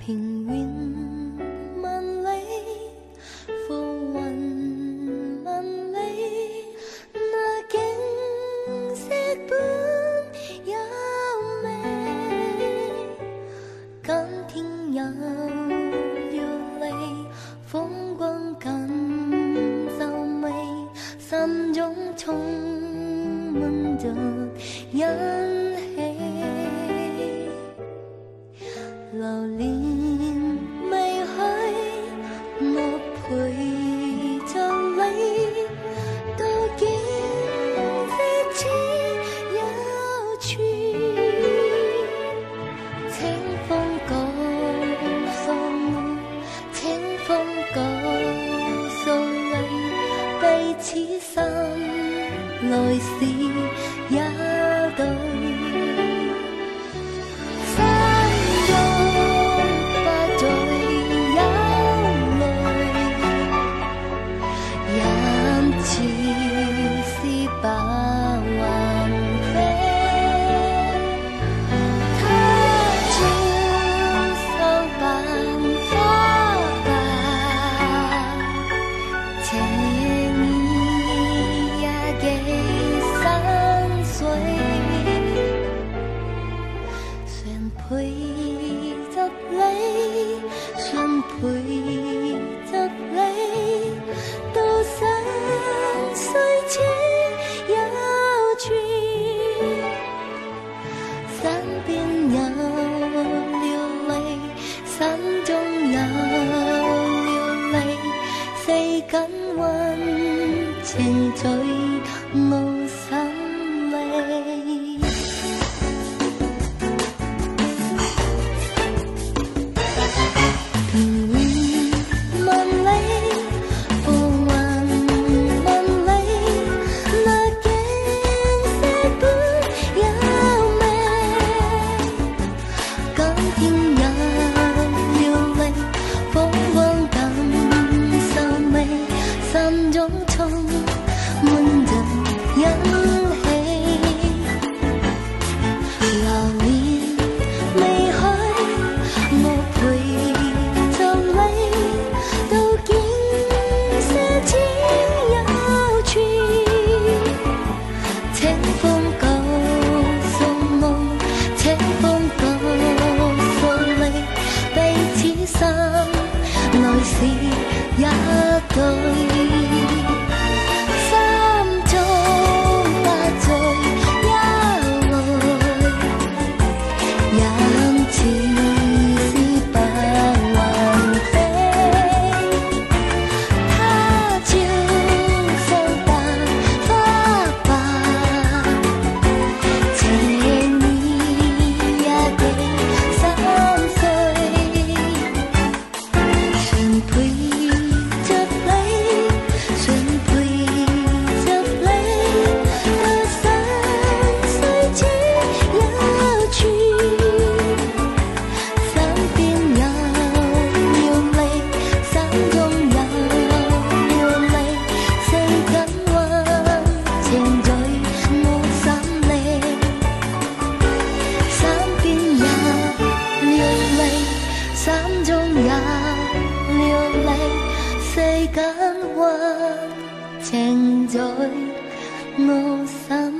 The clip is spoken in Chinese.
平原萬里，浮雲萬里，那景色般優美。今天有要離，風光更秀美，心中充滿着欣喜。流年未去，我陪着你，到景色似有趣。清風告訴我，清風告訴你，彼此心來時一對。陪着你，想陪着你，到深水清有趣。身邊有流離，心中有流離，世間溫情在我心裏。心中充滿着欣喜，流年未去，我陪着你，到景色似有趣。清風告訴我，清風告訴你，彼此心來時一對。心中有流離，世間溫情在我心。